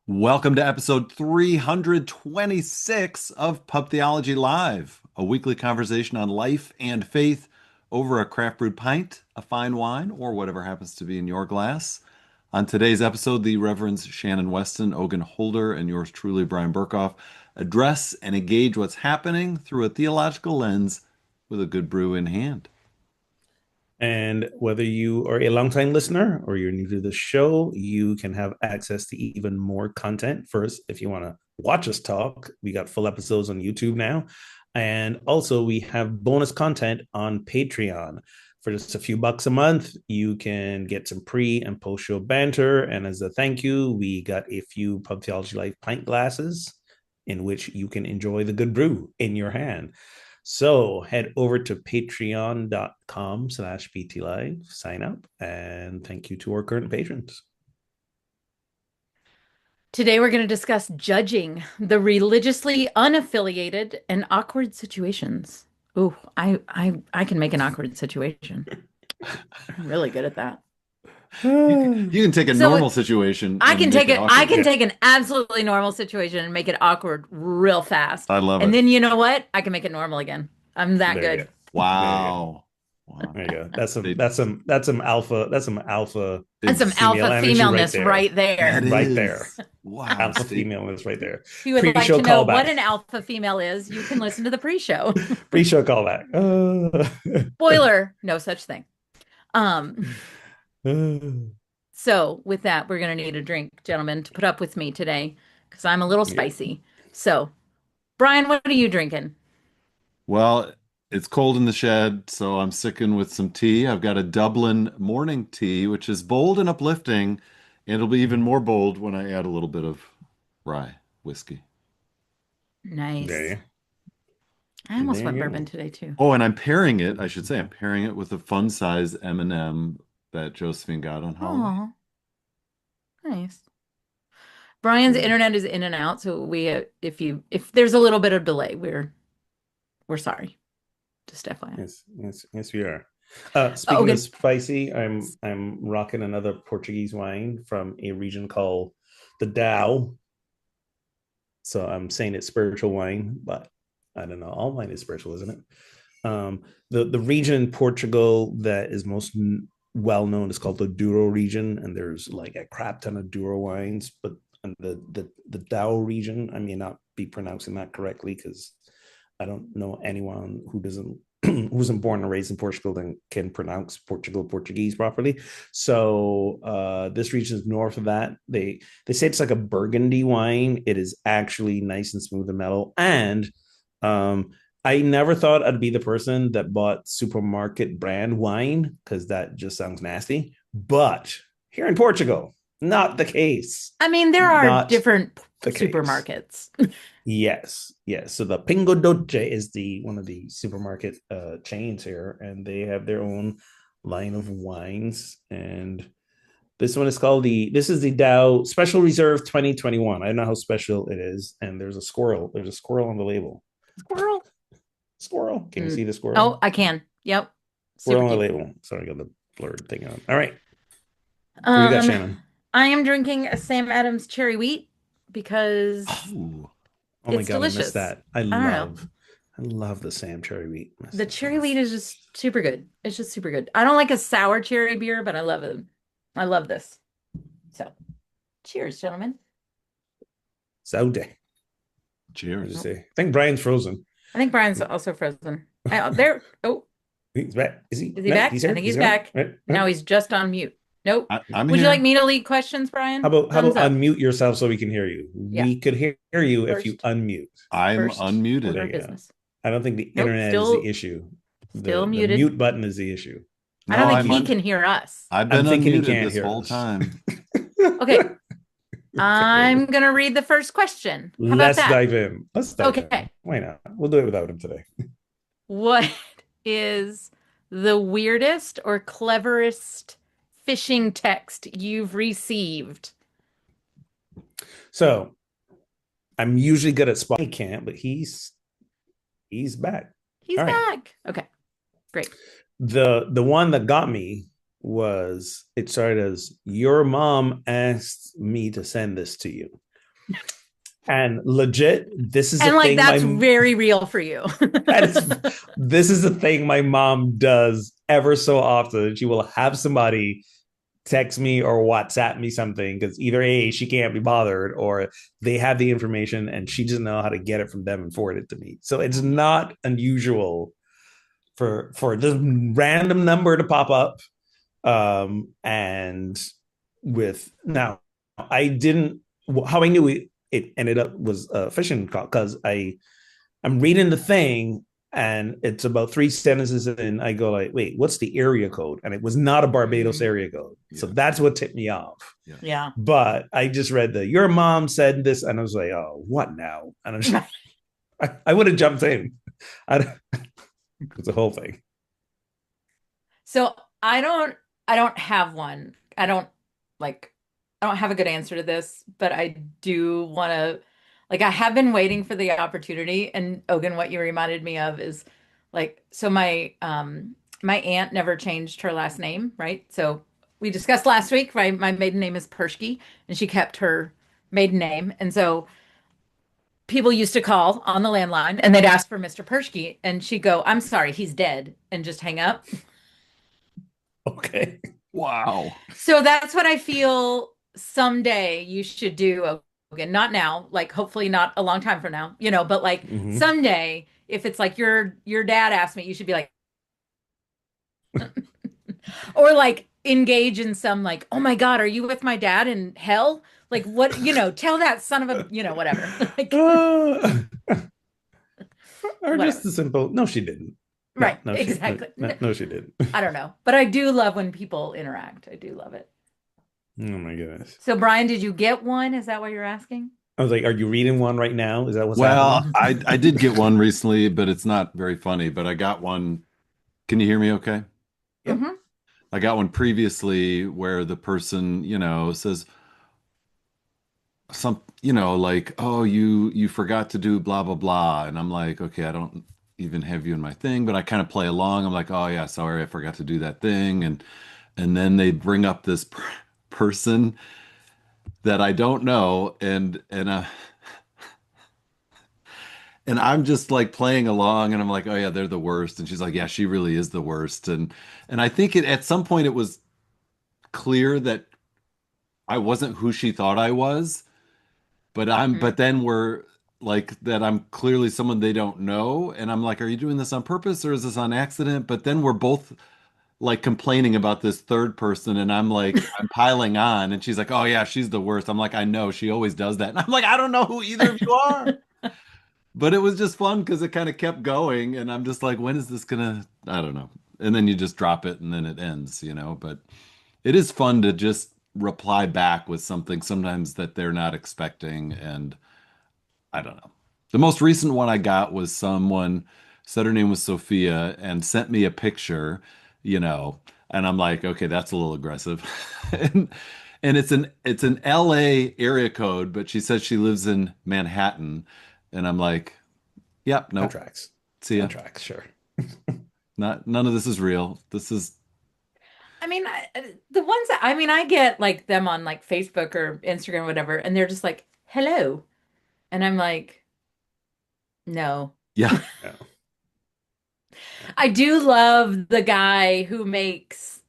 Welcome to episode 326 of Pub Theology Live, a weekly conversation on life and faith over a craft brewed pint, a fine wine, or whatever happens to be in your glass. On today's episode, the Reverends Shannon Weston, Ogun Holder, and yours truly, Brian Burkoff, address and engage what's happening through a theological lens with a good brew in hand. And whether you are a longtime listener or you're new to the show, you can have access to even more content. First, if you want to watch us talk, we got full episodes on YouTube now. And also, we have bonus content on Patreon. For just a few bucks a month, you can get some pre and post show banter. And as a thank you, we got a few Pub Theology Life pint glasses in which you can enjoy the good brew in your hand. So head over to patreon.com/PTLive, sign up, and thank you to our current patrons. Today we're going to discuss judging the religiously unaffiliated and awkward situations. Ooh, I can make an awkward situation. I'm really good at that. You can take a So normal situation I and can make take it it. I awkward. can take an absolutely normal situation and make it awkward real fast. I love And it. then you know what? I can make it normal again. I'm that There you good. go. There you go. Wow. Wow. There you go. That's some Big, that's some that's some alpha. That's some alpha And big some female alpha energy right femaleness there. right That there. Right there. is. Wow, Alpha Steve. femaleness right there. If you would like Pre-show to know what callback. an alpha female is, you can listen to the pre-show. Pre-show callback. Spoiler, no such thing. Um, So, with that, we're going to need a drink, gentlemen, to put up with me today because I'm a little Yeah. spicy. So, Brian, what are you drinking? Well, it's cold in the shed, so I'm sticking with some tea. I've got a Dublin morning tea, which is bold and uplifting, and it'll be even more bold when I add a little bit of rye whiskey. Nice. There I you, almost there went you bourbon go. today too. Oh, and I'm pairing it, I should say, I'm pairing it with a fun size M&M that Josephine got on Halloween. Oh, nice. Brian's Good. internet is in and out, so if there's a little bit of delay, we're sorry. Just FYI. Yes, we are. Oh, Speaking of okay. spicy, I'm rocking another Portuguese wine from a region called the Dow. So I'm saying it's spiritual wine, but I don't know. All wine is spiritual, isn't it? The region in Portugal that is most well known is called the Douro region, and there's like a crap ton of Douro wines. But the Dow region, I may not be pronouncing that correctly because I don't know anyone who doesn't who wasn't born and raised in Portugal and can pronounce Portuguese properly. So this region is north of that. They say it's like a Burgundy wine. It is actually nice and smooth and mellow. And um, I never thought I'd be the person that bought supermarket brand wine because that just sounds nasty. But here in Portugal, not the case. I mean, there are Not different the case. supermarkets. Yes. So the Pingo Doce is the one of the supermarket chains here, and they have their own line of wines. And this one is called this is the Dow Special Reserve 2021. I don't know how special it is. And there's a squirrel. There's a squirrel on the label. Squirrel. Squirrel. Can you see the Oh, squirrel? I can. Yep. Squirrel Super on the cute. label. Sorry, I got the blurred thing on. All right. What do you got, Um, Shannon? I am drinking a Sam Adams cherry wheat because Oh, Oh my it's god, I missed delicious. that. I I don't know. love the Sam cherry wheat. The cherry wheat is just super good. It's just super good. I don't like a sour cherry beer, but I love it. I love this. So, cheers, gentlemen. Saude. cheers. What say? I think Brian's frozen. I think Brian's also frozen. There. Oh, He's back. Is he? is he No, back? he's I here. think He's he's gone. back. Right. Now he's just on mute. Nope. I'm Would you like here. me to lead questions, How Brian? about Thumbs up. unmute yourself so we can hear you? Yeah. We could hear you if you First, unmute. I'm first order unmuted. There of you go. business. I don't think the Nope. internet is the Still, issue. still The muted. mute button is the issue. I No, don't think I'm he un can hear us. I've I'm been thinking he unmuted can't this hear whole us. time. Okay. I'm gonna read the first question. How about Let's that? dive in. Let's dive in. Okay. Why not? We'll do it without him today. What is the weirdest or cleverest phishing text you've received? So I'm usually good at spot. I can't, but he's back. He's All right. back. Okay, great. The one that got me was it started as your mom asked me to send this to you. And legit, this is a And like thing that's very real for you. that is this is a thing my mom does ever so often. She will have somebody text me or WhatsApp me something because either A, she can't be bothered, or they have the information and she doesn't know how to get it from them and forward it to me. So it's not unusual for this random number to pop up. And with now, I didn't how I knew it ended up was a phishing call because I'm reading the thing and it's about three sentences and I go like, wait, what's the area code? And it was not a Barbados area code. So Yeah. that's what tipped me off. Yeah. Yeah. But I just read the your mom said this and I was like, oh, what now? And I would have jumped in. It's the whole thing. So I don't have one. Like I don't have a good answer to this, but I do want to like I have been waiting for the opportunity and Ogun, what you reminded me of is like so my aunt never changed her last name, right? So we discussed last week, right? My maiden name is Pershke and she kept her maiden name. And so people used to call on the landline and they'd ask for Mr. Pershke and she'd go, "I'm sorry, he's dead," and just hang up. Okay. Wow. So that's what I feel someday you should do again. Not now, like hopefully not a long time from now, but like Mm-hmm. someday, if it's like your dad asked me, you should be like, or like engage in some like, oh my God, are you with my dad in hell? Like what, tell that son of a, whatever. Like uh, or just whatever. the simple, no, she didn't. No, Right, no, exactly. no, she didn't. I don't know. But I do love when people interact. I do love it. Oh my goodness. So Brian, did you get one? Is that what you're asking? I was like, are you reading one right now? Is that what's Well, happening? I did get one recently, but it's not very funny. But I got one. Can you hear me okay? Yep. Hmm. I got one previously where the person, says like, "Oh, you forgot to do blah blah blah." And I'm like, "Okay, I don't even have you in my thing," but I kind of play along. I'm like, "Oh yeah, sorry, I forgot to do that thing." And then they bring up this person that I don't know and I'm just like playing along and I'm like, "Oh yeah, they're the worst." And she's like, "Yeah, she really is the worst." And I think at some point it was clear that I wasn't who she thought I was. But then we're like that I'm clearly someone they don't know. And I'm like, are you doing this on purpose or is this on accident? But then we're both like complaining about this third person. And I'm like, I'm piling on. And she's like, oh, yeah, she's the worst. I'm like, I know she always does that. And I'm like, I don't know who either of you are. But it was just fun because it kind of kept going. And I'm just like, when is this gonna, I don't know. And then you just drop it and then it ends. But it is fun to just reply back with something sometimes that they're not expecting. And I don't know. The most recent one I got was someone said her name was Sophia and sent me a picture, you know, and I'm like, okay, that's a little aggressive. and and it's an LA area code, but she says she lives in Manhattan, and I'm like, yep, That nope. tracks. See ya. That tracks, sure. Not none of this is real. This is I mean, the ones that I mean, I get like them on like Facebook or Instagram or whatever, and they're just like, "Hello," and I'm like, "No." yeah. Yeah. I do love the guy who makes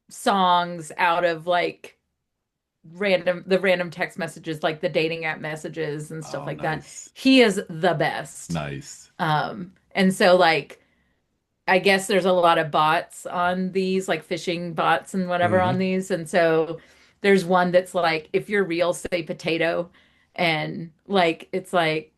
songs out of like random text messages, like the dating app messages and stuff Oh, like that. nice. He is the best. Nice. And so like I guess there's a lot of bots on these, like phishing bots and whatever on Mm-hmm. these. And so there's one that's like, if you're real, say potato. And like, it's like,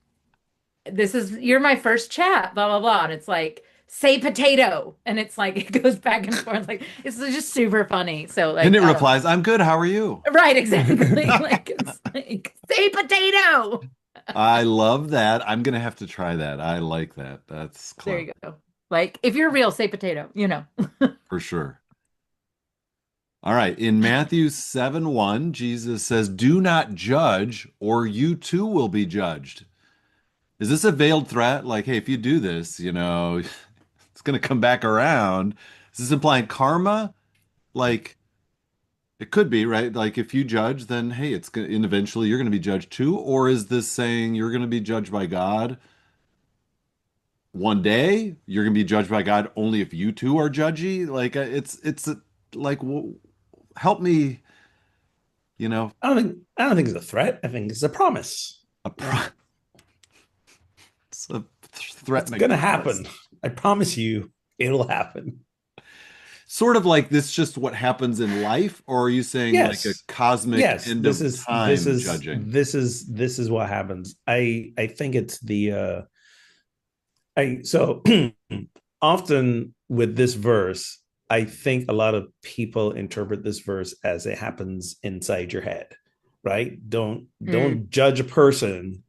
you're my first chat, blah, blah, blah. And it's like, say potato. And it's like, it goes back and forth. Like, it's just super funny. So, And like, it I don't know. replies, I'm good. How are you? Right, exactly. Like, it's like, say potato. I love that. I'm gonna have to try that. I like that. That's There clever you go. Like, if you're real, say potato. for sure. All right. In Matthew 7:1, Jesus says, do not judge, or you too will be judged. Is this a veiled threat? Like, hey, if you do this, it's going to come back around. Is this implying karma? Like, It could be, right? Like if you judge, then hey, it's gonna and eventually you're gonna be judged too. Or is this saying you're gonna be judged by God one day? You're gonna be judged by God only if you too are judgy? Like like help me, you know, I don't think it's a threat. I think it's a promise. a, pro it's a It's threatening gonna promise. happen. I promise you, it'll happen. Sort of like this just what happens in life, or are you saying like a Yes, cosmic yes. end This of is this time is judging? this is this is what happens. I think it's the I so often with this verse, I think a lot of people interpret this verse as it happens inside your head, right? Mm. Don't judge a person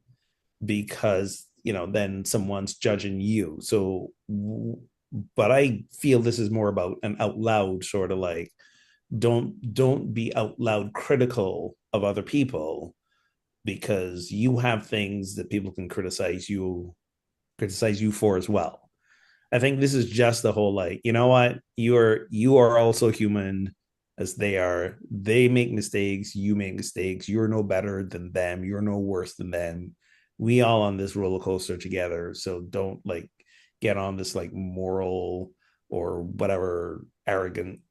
because then someone's judging you. So, but I feel this is more about an out loud sort of like don't be out loud critical of other people because you have things that people can criticize you for as well. I think this is just the whole like, you know what? You are also human as they are. They make mistakes, you make mistakes. You're no better than them. You're no worse than them. We all on this roller coaster together. So don't like get on this like moral or whatever arrogant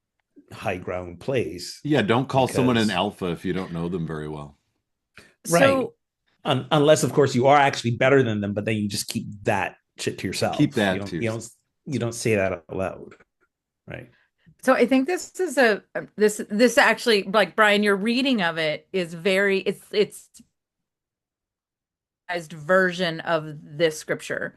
high ground place Yeah, don't call someone an because alpha if you don't know them very well. right. So, Unless of course you are actually better than them, but then you just keep that shit to Keep yourself. You that to don't you yourself. don't you don't say that out loud. Right. so I think this is a this actually, like Brian, your reading of it is very it's version of this scripture.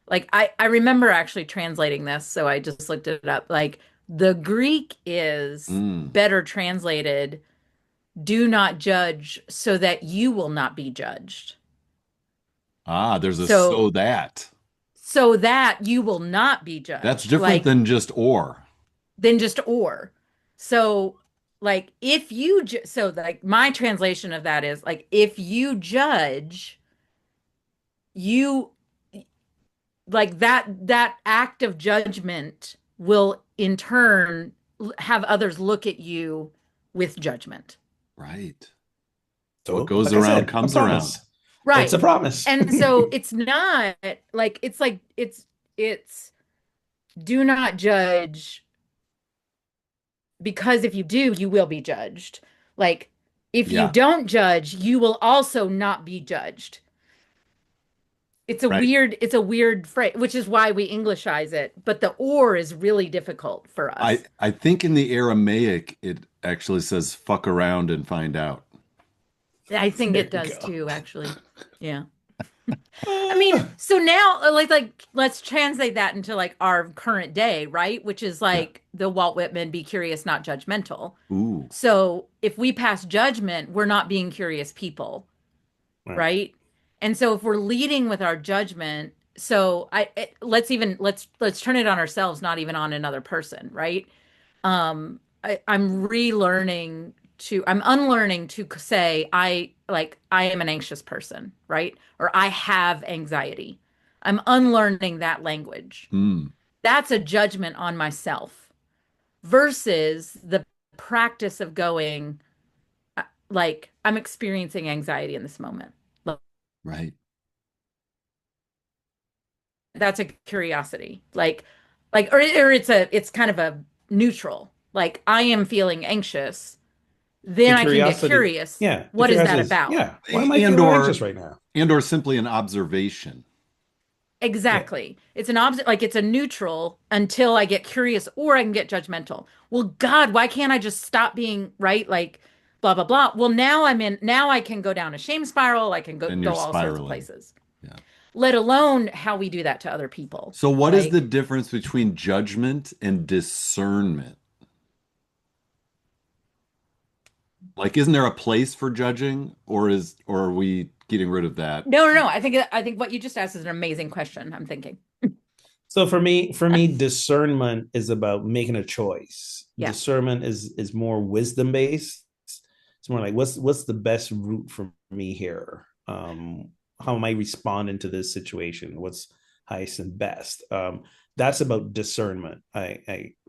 Like I remember actually translating this, so I just looked it up. Like the Greek is Mm. better translated, do not judge so that you will not be judged. Ah, there's a So so that. so that you will not be That's judged. different Like than just or. than just or. So like if you so like my translation of that is like if you judge, you like that act of judgment will in turn have others look at you with judgment. Right. What So, goes like I around said, a comes around. promise. It's a Right. promise. And so it's not like it's do not judge because if you do, you will be judged. Like if you Yeah, don't judge, you will also not be judged. right. It's a weird phrase, which is why we Englishize it, but the or is really difficult for I us. I think in the Aramaic it actually says fuck around and find out. I think There it you does go. too, actually. Yeah. I mean, so now like let's translate that into like our current day, right? Which is Yeah. like the Walt Whitman be curious, not judgmental. Ooh, So if we pass judgment, we're not being curious people, Right. right? And so if we're leading with our judgment, so let's turn it on ourselves, not even on another person, right? I'm relearning I'm unlearning to say I am an anxious person, right? Or I have anxiety. I'm unlearning that language. mm, That's a judgment on myself versus the practice of going like I'm experiencing anxiety in this moment. right. That's a curiosity. Or it's kind of a neutral. Like I am feeling anxious. The Then I can get curiosity. curious. Yeah. The What is that curiosity is, about? yeah. Why am I And feeling anxious right now? or simply an observation. Yeah. Exactly. It's an object, like it's a neutral until I get curious or I can get judgmental. Well, God, why can't I just stop being right? Like blah blah blah. Well, now I can go down a shame spiral. I can And you're go all sorts of spiraling. places. Yeah. Let alone how we do that to other people. So what is the Like difference between judgment and discernment? Like, isn't there a place for judging, or are we getting rid of that? no. I think what you just asked is an amazing question. I'm thinking. So for me, discernment is about making a choice. Yeah. Discernment is more wisdom based. It's more like what's the best route for me here? How am I responding to this situation? What's highest and best? That's about discernment.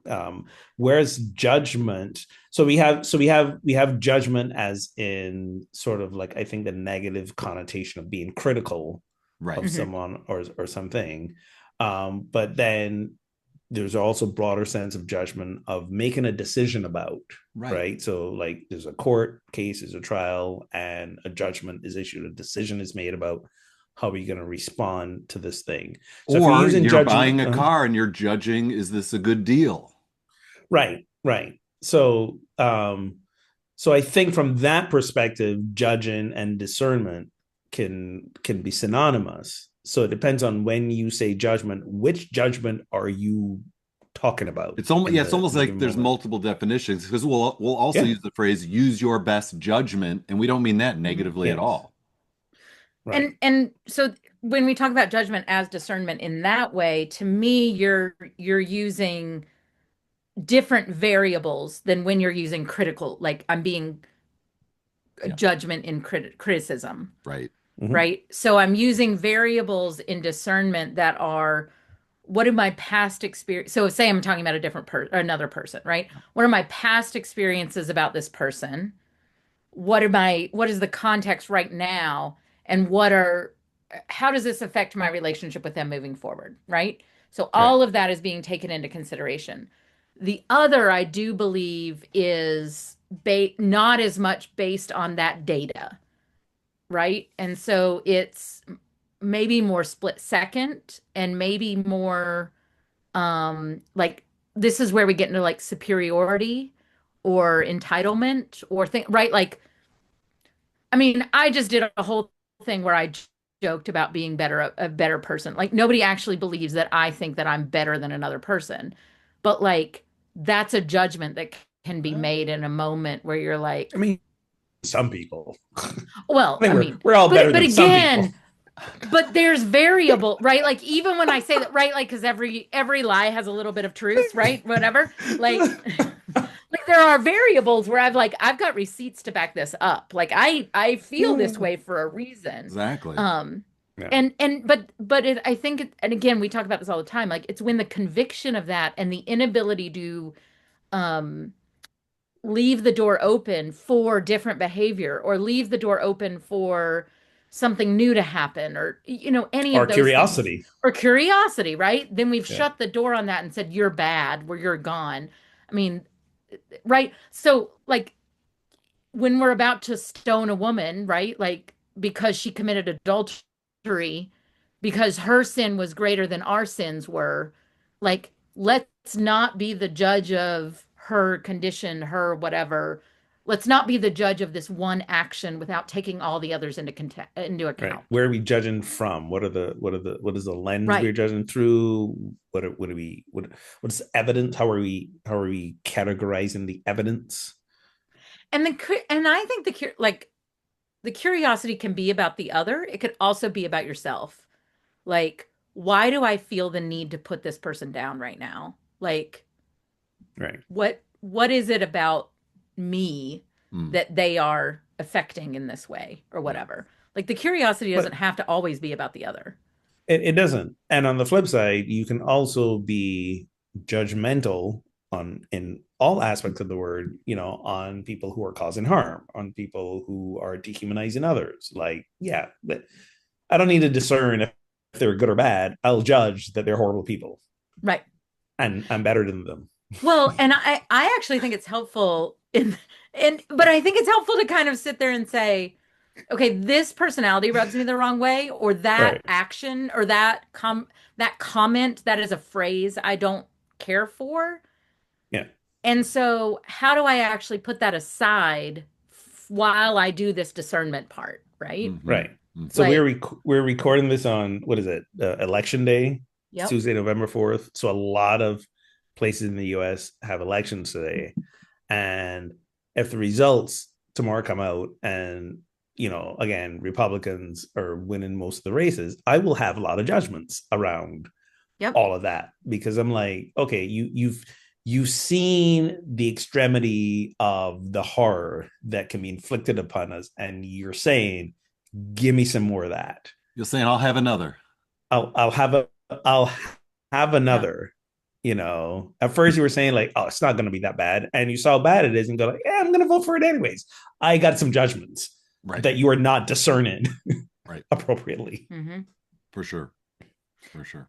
Um, whereas judgment, so we have judgment as in sort of like, I think, the negative connotation of being critical Right. of Mhm. someone or something. But then there's also broader sense of judgment of making a decision about, Right. right? So like there's a court case, there's a trial, and a judgment is issued, a decision is made about how are you going to respond to this thing. So if you're Or using you're judgment, buying a car and you're judging, is this a good deal? right. So I think from that perspective, judging and discernment can be synonymous. So it depends on when you say judgment, which judgment are you talking about It's almost, in yeah, it's the almost in the like given there's moment? multiple definitions because we'll also Yeah. use the phrase use your best judgment, and we don't mean that Mhm. negatively at Yes. all. Right. And so when we talk about judgment as discernment in that way, to me, you're using different variables than when you're using critical, like I'm being a Yeah, judgment in criticism, right. Mm-hmm. right? So I'm using variables in discernment that are what are my past experience? So say I'm talking about a different another person, right? What are my past experiences about this person? What is the context right now? And how does this affect my relationship with them moving forward, right? So Right. all of that is being taken into consideration. The other, I do believe, is not as much based on that data, right? And so it's maybe more split second and maybe more like this is where we get into like superiority or entitlement or thing, right? Like I mean, I just did a whole thing where I joked about being a better person. Like nobody actually believes that I think that I'm better than another person. But like that's a judgment that can be made in a moment where you're I like, mean, some people. I well, think I we're mean, we're all better but than some people. again, but there's variable, right? Like even when I say that, right? Like because every lie has a little bit of truth, right? Whatever. Like like there are variables where I've got receipts to back this up. Like I feel this way for a reason. Exactly. Um Yeah. and but I think and again we talk about this all the time. Like it's when the conviction of that and the inability to um leave the door open for different behavior or leave the door open for something new to happen or any Or of those things curiosity. or curiosity, right? Then we've Yeah. shut the door on that and said you're bad where you're gone. I mean, right? So like when we're about to stone a woman, right? Like because she committed adultery, because her sin was greater than our sins were, like let's not be the judge of her condition, her whatever. Let's not be the judge of this one action without taking all the others into Right. account. Where are we judging from? What is the lens we're Right. judging through? What are we what's evidence? How are we categorizing the evidence? And I think like the curiosity can be about the other. It could also be about yourself. Like, why do I feel the need to put this person down right now? Like, Right. what is it about me Mm, that they are affecting in this way or yeah. whatever? Like the curiosity doesn't But have to always be about the other. it doesn't. And on the flip side, you can also be judgmental on in all aspects of the word, on people who are causing harm, on people who are dehumanizing others. Like, yeah, but I don't need to discern if they're good or bad. I'll judge that they're horrible people, Right. and I'm better than them. Well, and I actually think it's helpful but I think it's helpful to kind of sit there and say, okay, this personality rubs me the wrong way, or that Right. action or that comment, that is a phrase I don't care for. Yeah. And so, how do I actually put that aside while I do this discernment part, right? Hmm. Right. So Hmm. Like, we're recording this on, what is it? Election day. It's yep, Tuesday, November 4th. So a lot of places in the US have elections today. And if the results tomorrow come out and, again, Republicans are winning most of the races, I will have a lot of judgments around yep, all of that, because I'm like, okay, you've seen the extremity of the horror that can be inflicted upon us, and you're saying, give me some more of that. You're saying I'll have another. I'll have I'll have yeah. another. At first you were saying like, oh, it's not going to be that bad, and you saw how bad it is, and go like, yeah, I'm going to vote for it anyways. I got some judgments Right. that you are not discerning Right. appropriately. Mm-hmm. For sure. For sure.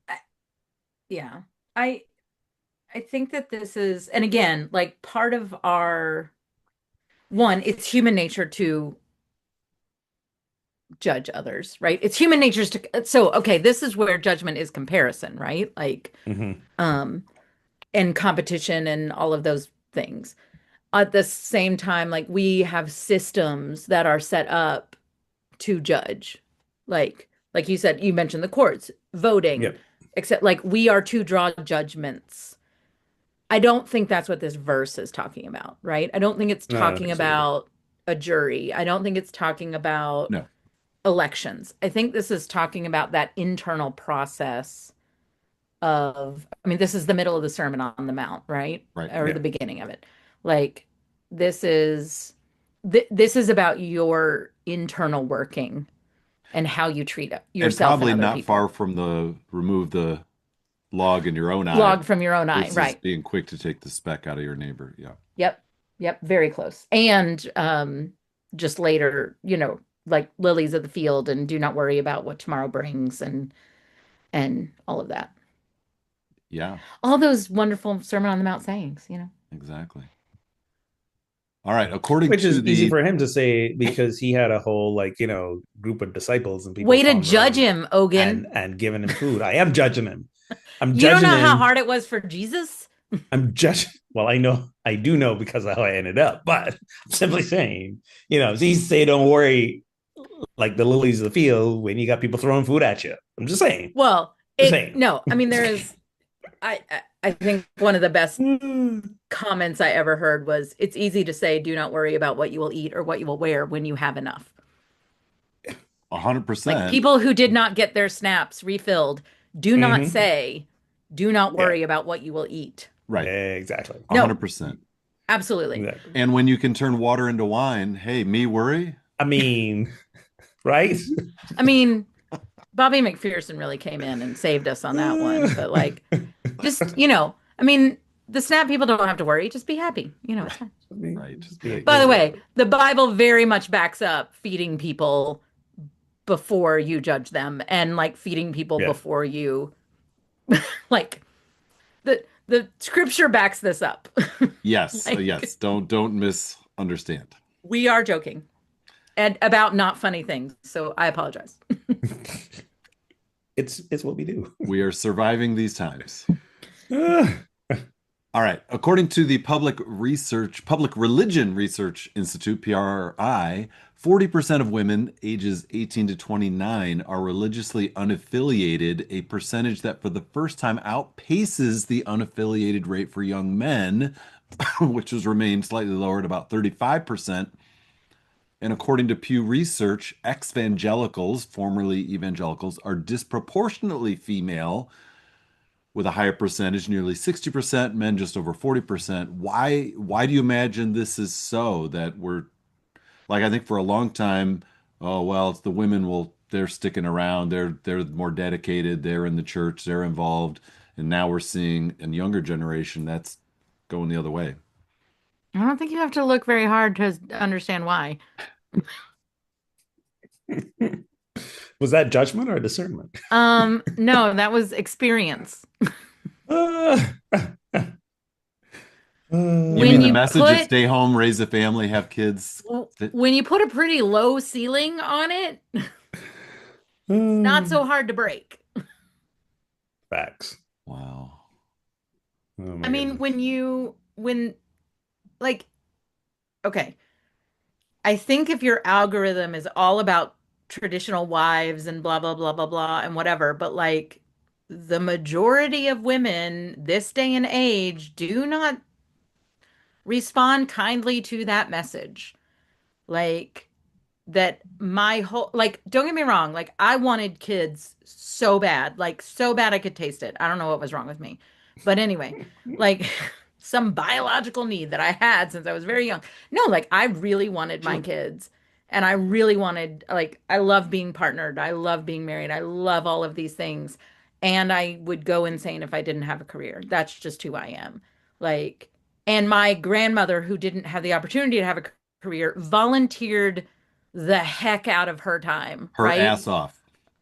Yeah. I I think that this is, and again, like part of our one, it's human nature to judge others, right? It's human nature to, so okay, this is where judgment is comparison, right? Like, Mm-hmm. um, and competition and all of those things. At the same time, like we have systems that are set up to judge. Like you said, you mentioned the courts, voting, Yep. except like we are to draw judgments. I don't think that's what this verse is talking about, right? I don't think it's No, I don't talking think so either. about a jury. I don't think it's talking about No. elections. I think this is talking about that internal process of, I mean, this is the middle of the Sermon on the Mount, right? Right. Or the Yeah. beginning of it. Like this is this is about your internal working and how you treat And yourself and probably other not far people. from the remove the log in your own eye Log from your own eye, versus right? being quick to take the speck out of your neighbor. Yeah. Yep. Yep, very close. And just later, like lilies of the field and do not worry about what tomorrow brings and all of that. Yeah, All those wonderful Sermon on the Mount sayings. exactly. All right. According Which to is easy the for him to say because he had a whole like group of disciples and people Way to following judge around him, Ogun. and giving him food. I am judging him. I'm You don't judging know how him. hard it was for Jesus? I'm judging. Well, I do know because of how I ended up, but I'm simply saying, he say don't worry like the lilies of the field when you got people throwing food at you. I'm just saying. Well, Just it saying. no, I mean there is I think one of the best comments I ever heard was it's easy to say do not worry about what you will eat or what you will wear when you have enough. Like 100%, people who did not get their snaps refilled, do not Mm-hmm. say do not Yeah. worry about what you will eat. right. Exactly. No, 100%. absolutely. Exactly. And when you can turn water into wine, hey, me worry? I mean, right? I mean, Bobby McPherson really came in and saved us on that one, but like just, I mean, the snap people don't have to worry, just be happy. It's Right. fine. I mean, Right. just be Right. By the exactly. way, the Bible very much backs up feeding people before you judge them and like feeding people Yeah. before you like the scripture backs this up. Yes. Like Yes. Don't misunderstand. we are joking and about not funny things. So I apologize. It's what we do. We are surviving these times. All right. According to the Public Religion Research Institute, PRI, 40% of women ages 18 to 29 are religiously unaffiliated, a percentage that for the first time outpaces the unaffiliated rate for young men, which has remained slightly lower at about 35%. And according to Pew Research, evangelicals, formerly evangelicals, are disproportionately female with a higher percentage, nearly 60%, men just over 40%. Why do you imagine this is so that we're like I think for a long time, oh well, it's the women they're sticking around, they're more dedicated, they're in the church, they're involved, and now we're seeing a younger generation that's going the other way. I don't think you have to look very hard to understand why. Was that judgment or discernment? No, that was experience. Uh, You When mean the you message is put stay home, raise a family, have kids? when you put a pretty low ceiling on it, it's not so hard to break. Facts. Wow. Oh I my mean, goodness. when like okay, I think if your algorithm is all about traditional wives and blah blah blah blah blah and whatever, but like the majority of women this day and age do not respond kindly to that message. Like that my whole like don't get me wrong, like I wanted kids so bad, like so bad I could taste it. I don't know what was wrong with me. But anyway, like some biological need that I had since I was very young. No, like I really wanted my Sure. kids and I really wanted like I love being partnered. I love being married. I love all of these things. and I would go insane if I didn't have a career. That's just who I am. Like, and my grandmother, who didn't have the opportunity to have a career, volunteered the heck out of her time, Her right? ass off.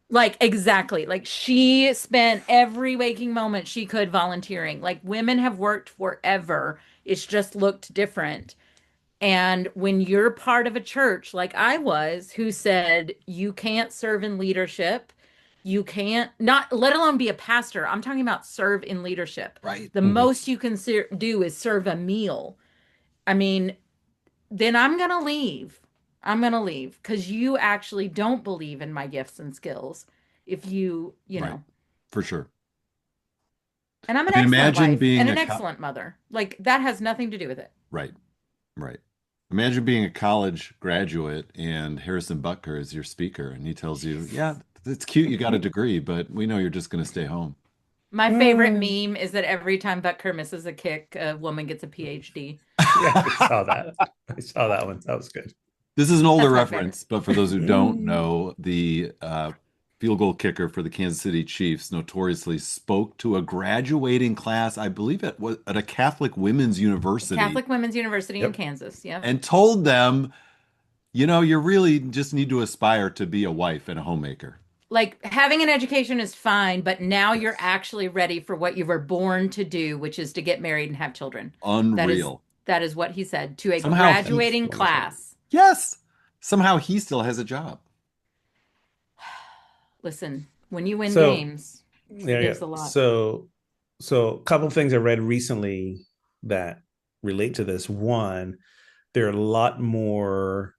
Like, exactly. Like, she spent every waking moment she could volunteering. Like, women have worked forever. It's just looked different. And when you're part of a church like I was, who said you can't serve in leadership, you can't, not let alone be a pastor. I'm talking about serve in leadership. Right. The Mhm. most you can do is serve a meal. I mean, then I'm going to leave. I'm going to leave because you actually don't believe in my gifts and skills. If you Right. know, For sure. and I'm I an mean, excellent imagine wife being and a an excellent mother. Like, that has nothing to do with it. right. Right. Imagine being a college graduate and Harrison Butker is your speaker, and he tells you, "Yeah, it's cute you got a degree, but we know you're just going to stay home." My favorite meme is that every time Butker misses a kick, a woman gets a PhD. Yeah, I saw that. I saw that one. That was good. This is an older That's my favorite. reference, but for those who don't know, the field goal kicker for the Kansas City Chiefs notoriously spoke to a graduating class, I believe it was at a Catholic women's university, Catholic Women's University in yep, Kansas. Yep. and told them, you really just need to aspire to be a wife and a homemaker. Like, having an education is fine, but now you're Yes. actually ready for what you were born to do, which is to get married and have children. That is Unreal. that is what he said to a Somehow That's graduating wonderful. class. yes, somehow he still has a job. Listen, when you win So games, yeah, yeah. there's a lot. So a couple of things I read recently that relate to this. One, there are a lot more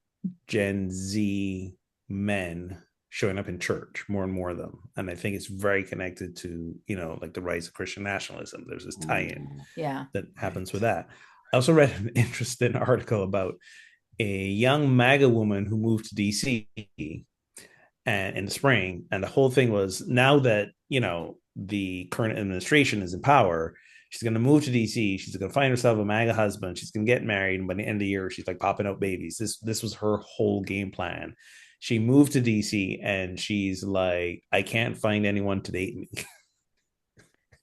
Gen Z men showing up in church, more and more of them. And I think it's very connected to, like the rise of Christian nationalism. There's this tie-in Ooh, Yeah. that happens with right. that. I also read an interesting article about a young MAGA woman who moved to DC and in the spring. And the whole thing was, now that, the current administration is in power, she's going to move to DC. She's going to find herself a MAGA husband. She's going to get married. And by the end of the year, she's like popping out babies. This was her whole game plan. She moved to DC and she's like, I can't find anyone to date me.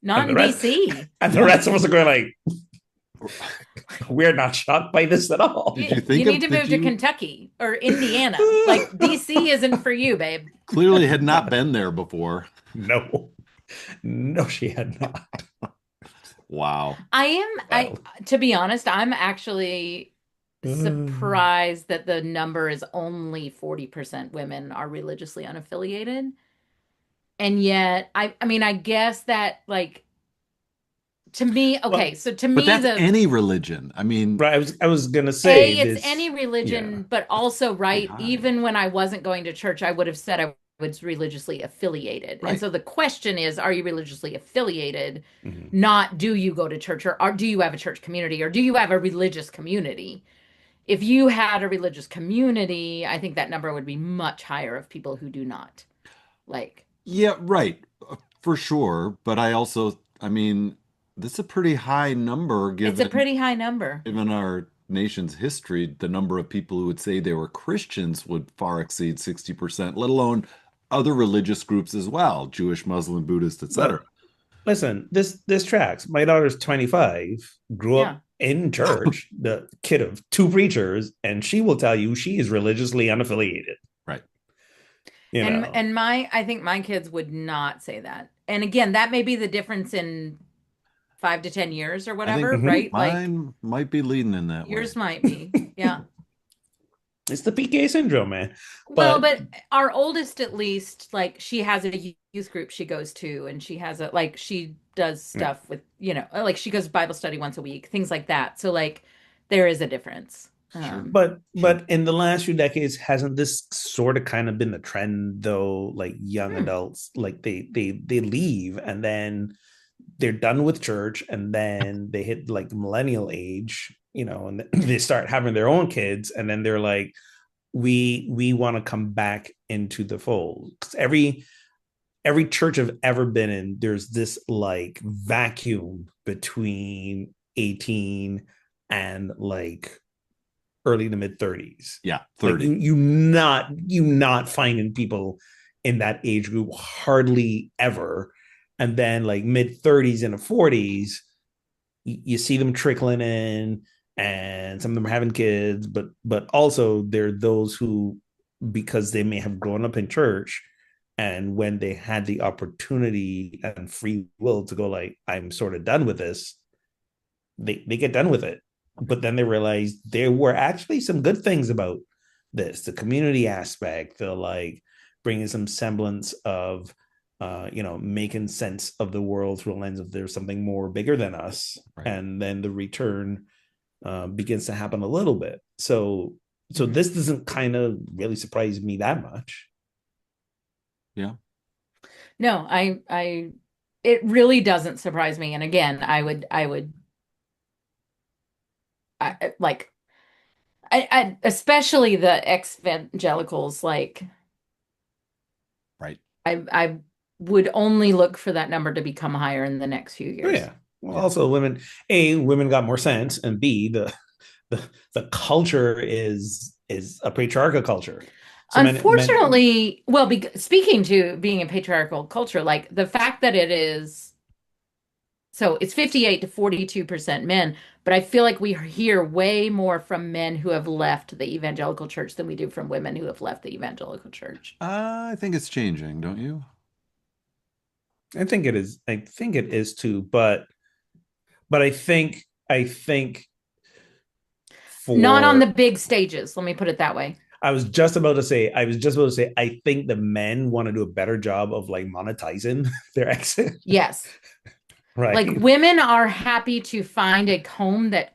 Not And in the rest DC. and the rest of us are going like, we're not shocked by this at all. Did you You think need of, to did move to you Kentucky or Indiana. Like, DC isn't for you, babe. clearly had not been there before? No, no, she had not. Wow. Well, To be honest, I'm actually surprised that the number is only 40% women are religiously unaffiliated. And yet, I mean, I guess that, like, to me, well, okay, so to But me, that's any religion. I mean, right. I was gonna say It's any this. Yeah. religion, but also, pretty right, high. even when I wasn't going to church, I would have said I was religiously affiliated. And Right. so the question is, are you religiously affiliated? Mhm. Not do you go to church, or do you have a church community, or do you have a religious community? If you had a religious community, I think that number would be much higher of people who do not. Like, Yeah, right. For sure. But I mean, this is a pretty high number it's a given pretty high number. given our nation's history. The number of people who would say they were Christians would far exceed 60%, let alone other religious groups as well, Jewish, Muslim, Buddhist, etc. Well, listen, this tracks. My daughter's 25, grew Yeah. up in church, the kid of two preachers, and she will tell you she is religiously unaffiliated. Right. You know, And my I think my kids would not say that. And again, that may be the difference in 5 to 10 years or I think whatever, Mhm. right? Like, mine might be leading in that way. yours might be. Yeah. It's the PK syndrome, man. Well, But but our oldest, at least, like, she has a youth group she goes to, and she has a, like, she does yeah. stuff with, like, she goes to Bible study once a week, things like that. So, like, there is a difference. Sure. But Sure. but in the last few decades, hasn't this sort of kind of been the trend though? Like young Hmm. adults, like they leave and then they're done with church, and then they hit like the millennial age, and they start having their own kids, and then they're like, we want to come back into the fold. 'Cause every church I've ever been in, there's this like vacuum between 18 and like early to mid 30s. Yeah, Like 30. you not finding people in that age group hardly ever. And then like mid 30s and the 40s, you see them trickling in, and some of them are having kids, but also there are those who, because they may have grown up in church, and when they had the opportunity and free will to go like, I'm sort of done with this, they get done with it. But then they realize there were actually some good things about this, the community aspect, the like bringing some semblance of making sense of the world through a lens of there's something more bigger than us. Right. And then the return begins to happen a little bit. So Mhm. this doesn't kind of really surprise me that much. Yeah. No, it really doesn't surprise me. And again, like, especially the evangelicals, like, Right. I would only look for that number to become higher in the next few Oh years. yeah. Well, Yeah. also women got more sense, and B, the culture is a patriarchal culture. So men Unfortunately, well, speaking to being a patriarchal culture, like the fact that it is, so it's 58 to 42% men, but I feel like we hear way more from men who have left the evangelical church than we do from women who have left the evangelical church. I think it's changing, don't you? I think it is. I think it is too. But I think Not on the for big stages, let me put it that way. I was just about to say I think the men want to do a better job of like monetizing their exit, Yes. Like right? women are happy to find a home that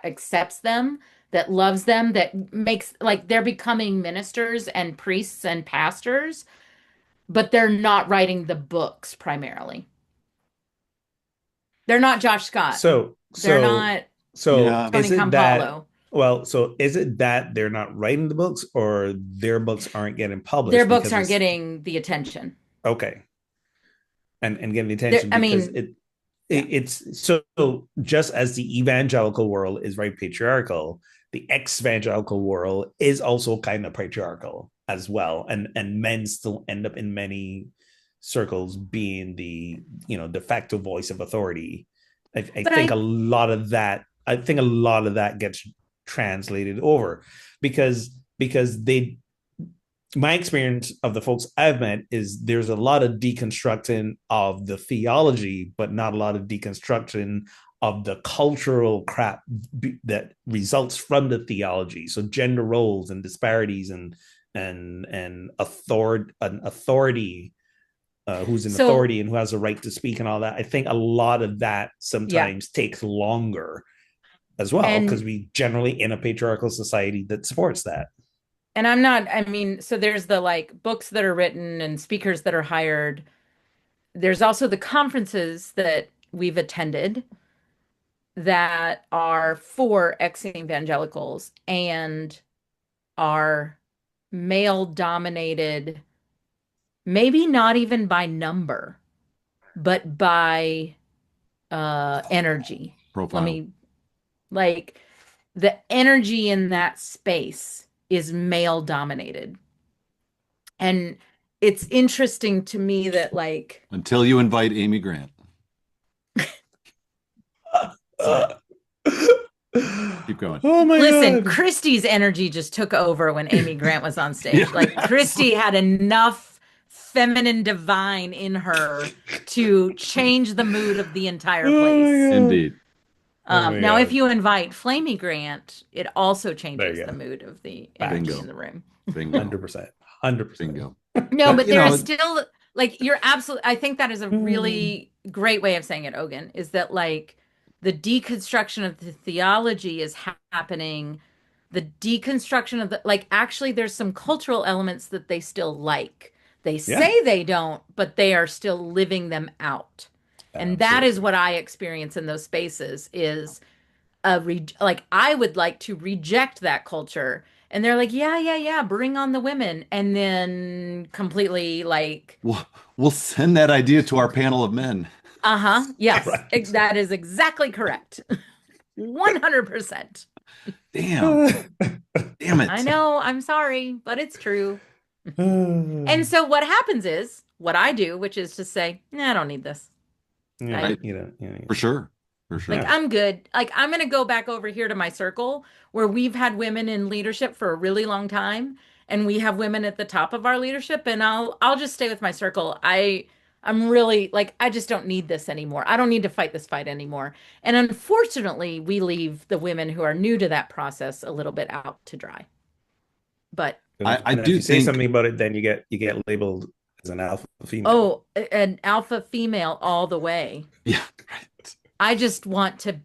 accepts them, that loves them, that makes like they're becoming ministers and priests and pastors, but they're not writing the books primarily. They're not Josh Scott. So They're so not so Yeah. Tony is it that Campolo. so is it that they're not writing the books, or their books aren't getting Their published books because aren't it's getting the attention. okay, and getting the They're, attention I because mean, yeah. it's so just as the evangelical world is very patriarchal, the ex-evangelical world is also kind of patriarchal as well, and men still end up in many circles being the de facto voice of authority. I But think I think a lot of that gets translated over because they my experience of the folks I've met is there's a lot of deconstructing of the theology, but not a lot of deconstruction of the cultural crap that results from the theology. So gender roles and disparities and authority, who's an so authority and who has a right to speak and all that. I think a lot of that yeah. sometimes takes longer as well because And we generally in a patriarchal society that supports that. I'm not, I mean, so there's the like books that are written and speakers that are hired. There's also the conferences that we've attended that are for ex-evangelicals and are male dominated, maybe not even by number, but by energy. Let Profile. me like the energy in that space is male dominated. And it's interesting to me that like Until you invite Amy Grant. Sorry. Keep going. Oh my listen, god. Christie's energy just took over when Amy Grant was on Yeah. stage. Like Christy had enough feminine divine in her to change the mood of the entire Oh my place. god. Indeed. Oh my Now, if god. you invite Flamey Grant, it also There changes you the go. mood of the energy in Facts. Bingo. the room. Bingo. 100%. 100%. Bingo. No, But but you there is know, still like you're absolutely, I think that is a really great way of saying it, Ogun, is that like the deconstruction of the theology is happening. The deconstruction of the like actually there's some cultural elements that they still like. They Yeah, say they don't, but they are still living them out. And that is absolutely. what I experience in those spaces is like I would like to reject that culture. And they're like, yeah, yeah, yeah, bring on the women. And then completely like, we'll, we'll send that idea to our panel of men. uh-huh, yes, Right. that is exactly correct. 100%. Damn. Damn I it. know, I'm sorry, but it's true. And so what happens is what I do, which is to say, nah, I don't need this. Yeah, I Right. you know, yeah, For sure. For like sure. yeah. I'm good. Like I'm gonna go back over here to my circle where we've had women in leadership for a really long time, and we have women at the top of our leadership, and I'll just stay with my circle. I'm really like I just don't need this anymore. I don't need to fight this fight anymore. And unfortunately, we leave the women who are new to that process a little bit out to dry. But I And if do you say think, something about it, then you get labeled as an alpha female. oh, an alpha female all the way. yeah, right. I just want to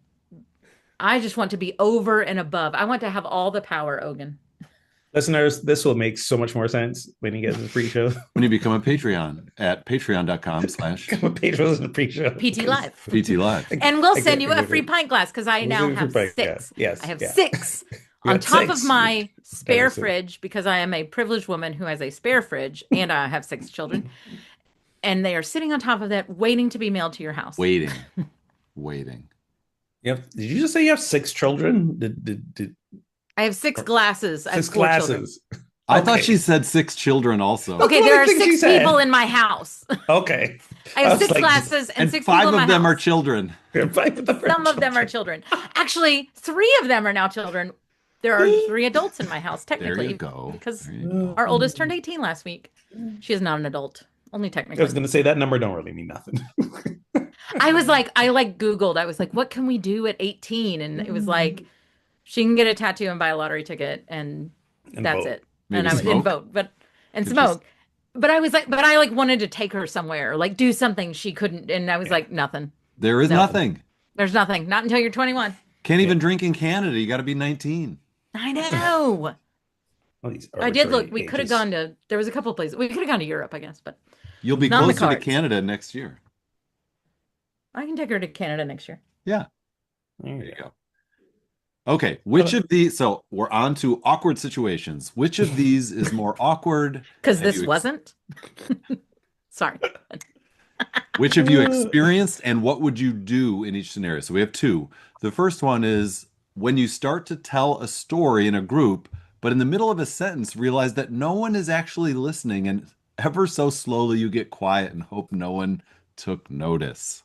I just want to be over and above. I want to have all the power, Ogun. Listeners, this will make so much more sense when you get to the pre-show. When you become a Patreon at patreon.com/PT Come on, patrons in the pre-show. PT Live. Live. And we'll I send get you a free pint glass because I We'll now send you a free have pint glass. six. I Yes, have yeah. six You on got top of six. my That spare makes sense. fridge because I am a privileged woman who has a spare fridge and I have six children. And they are sitting on top of that waiting to be mailed to your house. Waiting. Waiting. Did you just say you have six children? Did I have six glasses. I have six four children. classes? I thought Okay. she said six children also. That's Okay, what there I are think she six said. people in my house. Okay. I have was six like, glasses and And six five people in my of them are house. children. Some of them are children. Actually, three of them are now children. There are three adults in my house, There you technically, go. because There you go. our oldest turned 18 last week. She is not an adult, only I was technically. going to say that number don't really mean nothing. I like Googled. I was like, what can we do at 18? And it was like, she can get a tattoo and buy a lottery ticket, and And that's vote. it. Maybe And I was in smoke. vote, but and Could just smoke. But I was like, but I like wanted to take her somewhere, like do something she couldn't. And I was Yeah. like, nothing. there is Nope. nothing. There's nothing. Not until you're 21. Can't Yeah. even drink in Canada. You got to be 19. I know. All these I did look. arbitrary We could have ages. gone to. There was a couple of places. We could have gone to Europe, I guess, but You'll be not in the closer to cards. Canada next year. I can take her to Canada next year. Yeah, There there you you go. go. Okay, which of these, so we're on to awkward situations. Which of these is more awkward? Because Have this you ex- wasn't. Sorry. Which have you experienced and what would you do in each scenario? So we have two. The first one is when you start to tell a story in a group, but in the middle of a sentence realize that no one is actually listening and ever so slowly you get quiet and hope no one took notice.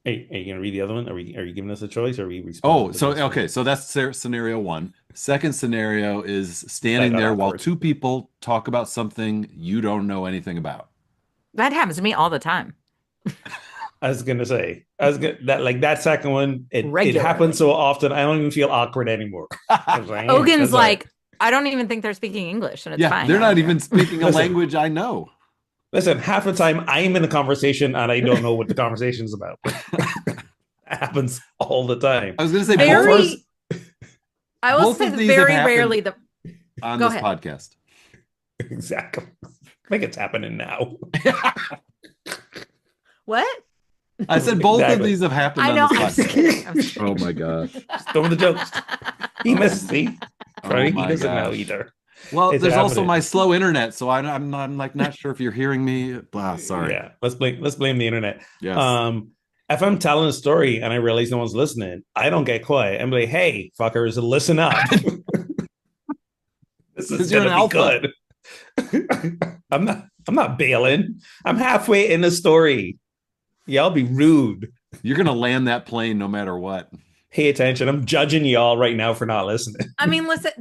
Hey, are you going to read the other one? Are you giving us a choice? Or are we Oh, responding to so this one? okay, so that's scenario one. Second scenario is That standing got there while awkward. two people talk about something you don't know anything about. That happens to me all the time. I was gonna say, that second one. It happens Regularly. so often. I don't even feel awkward anymore. I was like, Ogun's that's all right. like, I don't even think they're speaking English, and it's Yeah, fine. they're I don't not care. even speaking a Listen. language I know. Listen, half the time I'm in a conversation and I don't know what the conversation's about. That happens all the time. I was going to say Very. both, I will both say of that these have very happened rarely the. on Go this ahead. podcast. Exactly. I think it's happening now. What? I said both of Exactly. these have happened I on know. this I'm podcast. kidding. I'm kidding. Oh my gosh. Just throwing the jokes. He missed. See, Oh he my doesn't know gosh. either. Well, It's there's also happening. my slow internet, so I'm like not sure if you're hearing me. Blah, sorry. Yeah, let's blame the internet. Yes. If I'm telling a story and I realize no one's listening, I don't get quiet. I'm like, hey, fuckers, listen up. This is 'Cause you're gonna an be alpha. good. I'm not bailing. I'm halfway in the story. Y'all be rude. You're gonna land that plane no matter what. Pay attention. I'm judging y'all right now for not listening. I mean, listen,